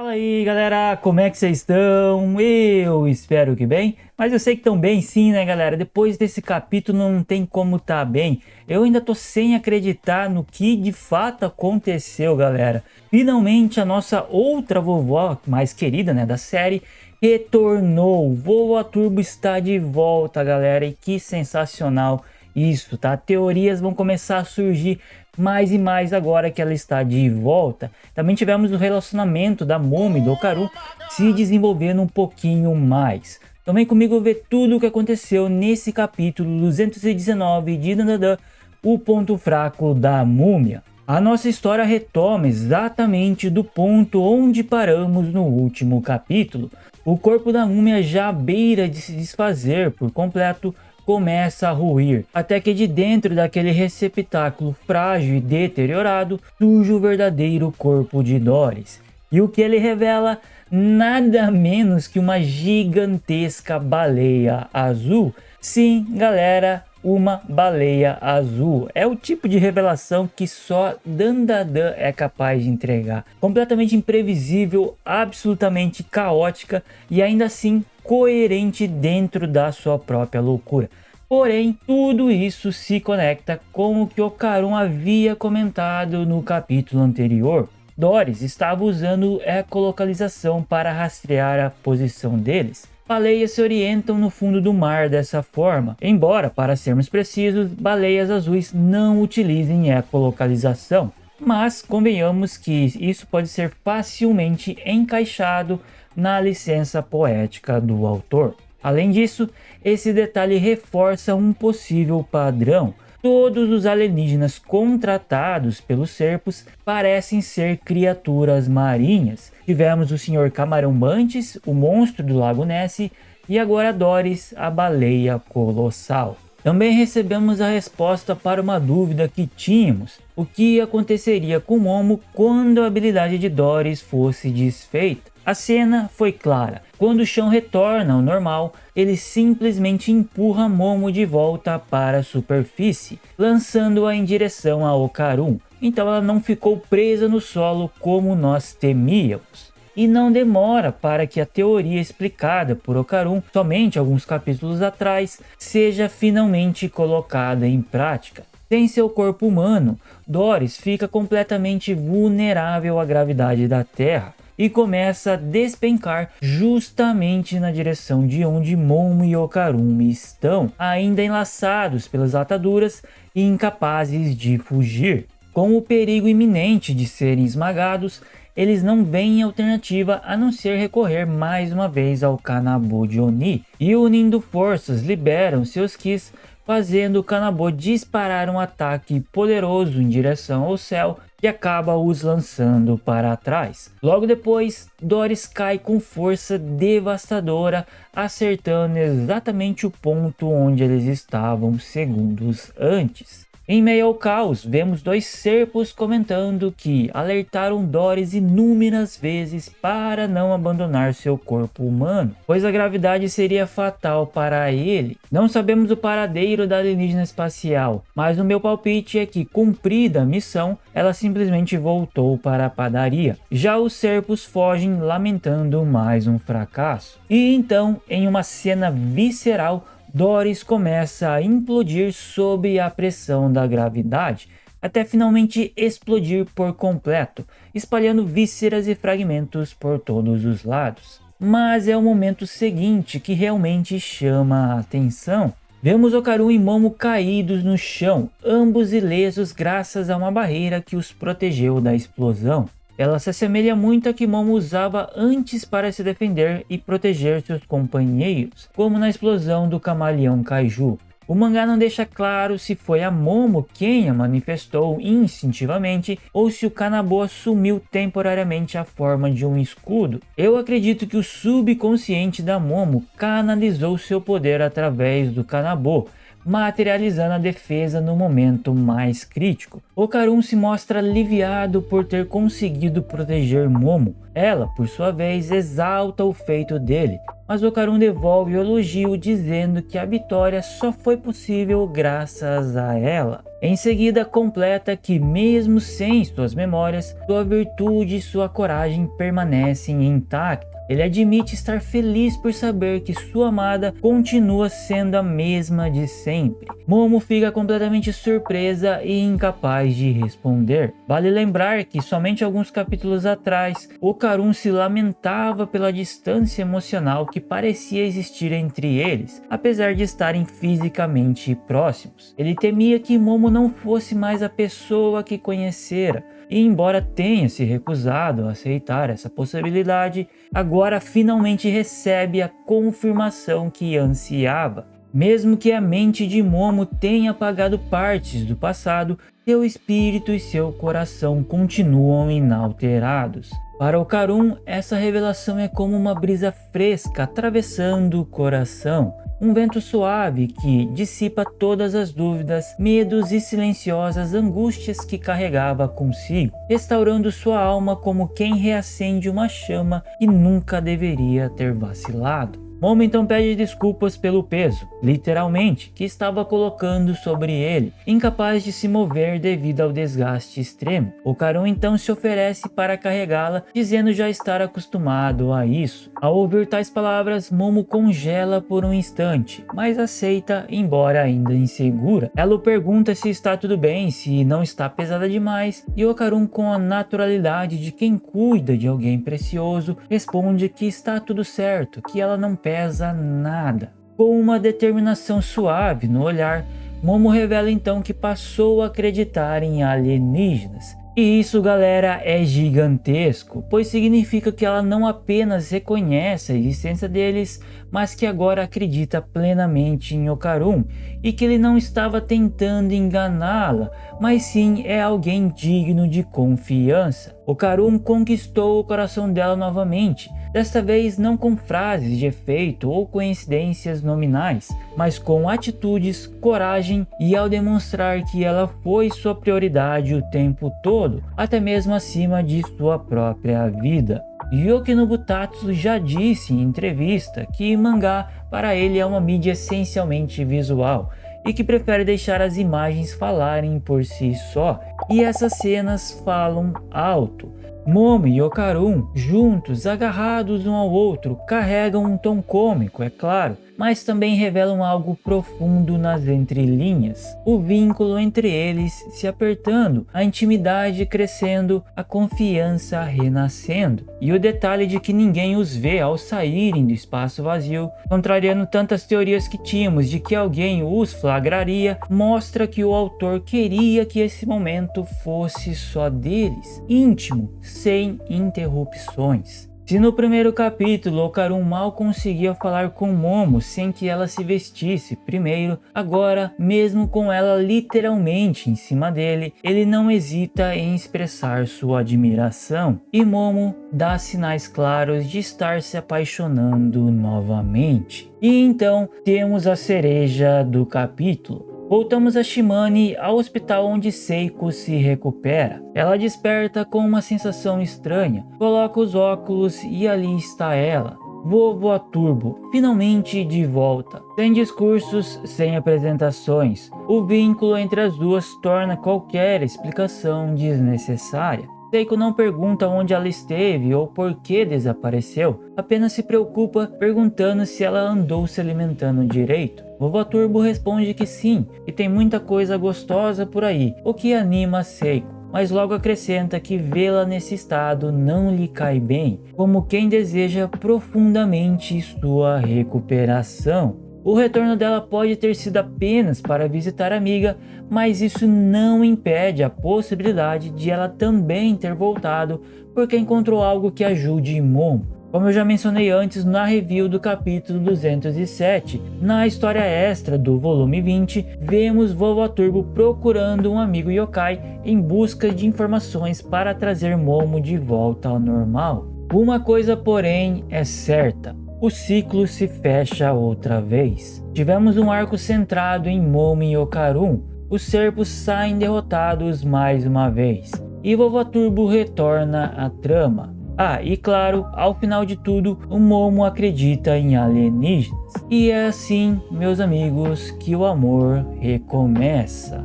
Fala aí galera, como é que vocês estão? Eu espero que bem, mas eu sei que estão bem sim, né galera? Depois desse capítulo não tem como tá bem. Eu ainda tô sem acreditar no que de fato aconteceu, galera. Finalmente a nossa outra vovó, mais querida, né, da série, retornou. Vovó Turbo está de volta, galera, e que sensacional isso, tá? Teorias vão começar a surgir mais e mais agora que ela está de volta. Também tivemos o relacionamento da Momo e do Okarun se desenvolvendo um pouquinho mais. Também comigo ver tudo o que aconteceu nesse capítulo 219 de Dandadan, o ponto fraco da múmia. A nossa história retoma exatamente do ponto onde paramos no último capítulo. O corpo da múmia já à beira de se desfazer por completo, começa a ruir, até que de dentro daquele receptáculo frágil e deteriorado surge o verdadeiro corpo de Doris. E o que ele revela? Nada menos que uma gigantesca baleia azul. Sim, galera, uma baleia azul. É o tipo de revelação que só Dandadan é capaz de entregar. Completamente imprevisível, absolutamente caótica e ainda assim coerente dentro da sua própria loucura. Porém, tudo isso se conecta com o que Okarun havia comentado no capítulo anterior. Doris estava usando ecolocalização para rastrear a posição deles. Baleias se orientam no fundo do mar dessa forma, embora, para sermos precisos, baleias azuis não utilizem ecolocalização. Mas convenhamos que isso pode ser facilmente encaixado na licença poética do autor. Além disso, esse detalhe reforça um possível padrão. Todos os alienígenas contratados pelos Serpos parecem ser criaturas marinhas. Tivemos o Sr. Camarão Mantis, o monstro do Lago Ness, e agora Doris, a baleia colossal. Também recebemos a resposta para uma dúvida que tínhamos: o que aconteceria com Momo quando a habilidade de Doris fosse desfeita? A cena foi clara. Quando o chão retorna ao normal, ele simplesmente empurra Momo de volta para a superfície, lançando-a em direção a Okarun. Então ela não ficou presa no solo como nós temíamos. E não demora para que a teoria explicada por Okarun somente alguns capítulos atrás seja finalmente colocada em prática. Sem seu corpo humano, Doris fica completamente vulnerável à gravidade da Terra e começa a despencar justamente na direção de onde Momo e Okarun estão, ainda enlaçados pelas ataduras e incapazes de fugir. Com o perigo iminente de serem esmagados, eles não veem alternativa a não ser recorrer mais uma vez ao Kanabo de Oni, e unindo forças liberam seus Kis, fazendo o Kanabo disparar um ataque poderoso em direção ao céu que acaba os lançando para trás. Logo depois, Doris cai com força devastadora, acertando exatamente o ponto onde eles estavam segundos antes. Em meio ao caos, vemos dois serpos comentando que alertaram Doris inúmeras vezes para não abandonar seu corpo humano, pois a gravidade seria fatal para ele. Não sabemos o paradeiro da alienígena espacial, mas o meu palpite é que, cumprida a missão, ela simplesmente voltou para a padaria. Já os serpos fogem lamentando mais um fracasso. E então, em uma cena visceral, Doris começa a implodir sob a pressão da gravidade, até finalmente explodir por completo, espalhando vísceras e fragmentos por todos os lados. Mas é o momento seguinte que realmente chama a atenção. Vemos Okarun e Momo caídos no chão, ambos ilesos graças a uma barreira que os protegeu da explosão. Ela se assemelha muito a que Momo usava antes para se defender e proteger seus companheiros, como na explosão do camaleão Kaiju. O mangá não deixa claro se foi a Momo quem a manifestou instintivamente ou se o Kanabo assumiu temporariamente a forma de um escudo. Eu acredito que o subconsciente da Momo canalizou seu poder através do Kanabo, materializando a defesa no momento mais crítico. Okarun se mostra aliviado por ter conseguido proteger Momo. Ela, por sua vez, exalta o feito dele, mas Okarun devolve o elogio dizendo que a vitória só foi possível graças a ela. Em seguida, completa que mesmo sem suas memórias, sua virtude e sua coragem permanecem intactas. Ele admite estar feliz por saber que sua amada continua sendo a mesma de sempre. Momo fica completamente surpresa e incapaz de responder. Vale lembrar que somente alguns capítulos atrás, Okarun se lamentava pela distância emocional que parecia existir entre eles, apesar de estarem fisicamente próximos. Ele temia que Momo não fosse mais a pessoa que conhecera, e embora tenha se recusado a aceitar essa possibilidade, agora finalmente recebe a confirmação que ansiava. Mesmo que a mente de Momo tenha apagado partes do passado, seu espírito e seu coração continuam inalterados. Para Okarun, essa revelação é como uma brisa fresca atravessando o coração. Um vento suave que dissipa todas as dúvidas, medos e silenciosas angústias que carregava consigo, restaurando sua alma como quem reacende uma chama que nunca deveria ter vacilado. Momo então pede desculpas pelo peso, literalmente, que estava colocando sobre ele, incapaz de se mover devido ao desgaste extremo. Okarun então se oferece para carregá-la, dizendo já estar acostumado a isso. Ao ouvir tais palavras, Momo congela por um instante, mas aceita, embora ainda insegura. Ela o pergunta se está tudo bem, se não está pesada demais, e Okarun, com a naturalidade de quem cuida de alguém precioso, responde que está tudo certo, que ela não pesa nada. Com uma determinação suave no olhar, Momo revela então que passou a acreditar em alienígenas. E isso, galera, é gigantesco, pois significa que ela não apenas reconhece a existência deles, mas que agora acredita plenamente em Okarun, e que ele não estava tentando enganá-la, mas sim é alguém digno de confiança. Okarun conquistou o coração dela novamente, desta vez não com frases de efeito ou coincidências nominais, mas com atitudes, coragem e ao demonstrar que ela foi sua prioridade o tempo todo, até mesmo acima de sua própria vida. Yoshinobu Tatsu já disse em entrevista que mangá para ele é uma mídia essencialmente visual e que prefere deixar as imagens falarem por si só, e essas cenas falam alto. Momo e Okarun, juntos, agarrados um ao outro, carregam um tom cômico, é claro, mas também revelam algo profundo nas entrelinhas. O vínculo entre eles se apertando, a intimidade crescendo, a confiança renascendo. E o detalhe de que ninguém os vê ao saírem do espaço vazio, contrariando tantas teorias que tínhamos de que alguém os flagraria, mostra que o autor queria que esse momento fosse só deles, íntimo, sem interrupções. Se no primeiro capítulo Okarun mal conseguia falar com Momo sem que ela se vestisse primeiro, agora, mesmo com ela literalmente em cima dele, ele não hesita em expressar sua admiração, e Momo dá sinais claros de estar se apaixonando novamente. E então temos a cereja do capítulo. Voltamos a Shimane, ao hospital onde Seiko se recupera. Ela desperta com uma sensação estranha, coloca os óculos e ali está ela. Vovô Turbo, finalmente de volta. Sem discursos, sem apresentações. O vínculo entre as duas torna qualquer explicação desnecessária. Seiko não pergunta onde ela esteve ou por que desapareceu, apenas se preocupa perguntando se ela andou se alimentando direito. Vovó Turbo responde que sim, e tem muita coisa gostosa por aí, o que anima Seiko, mas logo acrescenta que vê-la nesse estado não lhe cai bem, como quem deseja profundamente sua recuperação. O retorno dela pode ter sido apenas para visitar a amiga, mas isso não impede a possibilidade de ela também ter voltado porque encontrou algo que ajude Momo. Como eu já mencionei antes na review do capítulo 207, na história extra do volume 20, vemos Vovó Turbo procurando um amigo yokai em busca de informações para trazer Momo de volta ao normal. Uma coisa, porém, é certa. O ciclo se fecha outra vez. Tivemos um arco centrado em Momo e Okarun. Os serpos saem derrotados mais uma vez. E Vovó Turbo retorna à trama. Ah, e claro, ao final de tudo, o Momo acredita em alienígenas. E é assim, meus amigos, que o amor recomeça.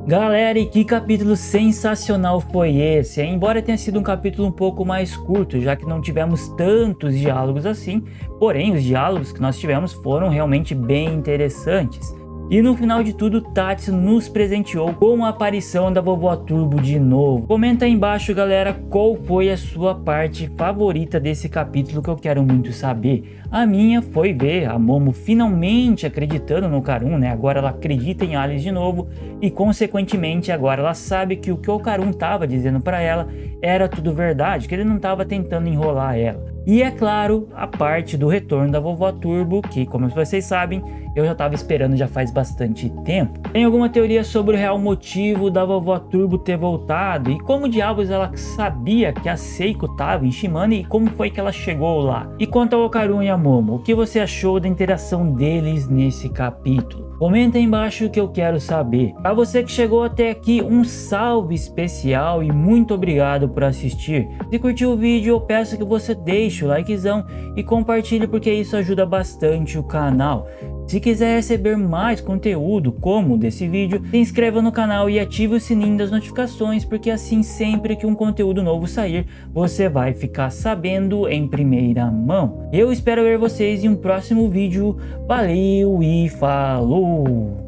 Galera, e que capítulo sensacional foi esse, hein? Embora tenha sido um capítulo um pouco mais curto, já que não tivemos tantos diálogos assim, porém os diálogos que nós tivemos foram realmente bem interessantes. E no final de tudo, Tatsu nos presenteou com a aparição da Vovó Turbo de novo. Comenta aí embaixo, galera, qual foi a sua parte favorita desse capítulo, que eu quero muito saber. A minha foi ver a Momo finalmente acreditando no Karun, né? Agora ela acredita em Alice de novo e, consequentemente, agora ela sabe que o Karun estava dizendo para ela era tudo verdade, que ele não estava tentando enrolar ela. E é claro, a parte do retorno da Vovó Turbo, que, como vocês sabem, eu já estava esperando já faz bastante tempo. Tem alguma teoria sobre o real motivo da Vovó Turbo ter voltado e como diabos ela sabia que a Seiko estava em Shimane e como foi que ela chegou lá? E quanto ao Karun e a Momo, o que você achou da interação deles nesse capítulo? Comenta aí embaixo que eu quero saber. Para você que chegou até aqui, um salve especial e muito obrigado por assistir. Se curtiu o vídeo, eu peço que você deixe o likezão e compartilhe, porque isso ajuda bastante o canal. Se quiser receber mais conteúdo como o desse vídeo, se inscreva no canal e ative o sininho das notificações, porque assim sempre que um conteúdo novo sair, você vai ficar sabendo em primeira mão. Eu espero ver vocês em um próximo vídeo. Valeu e falou!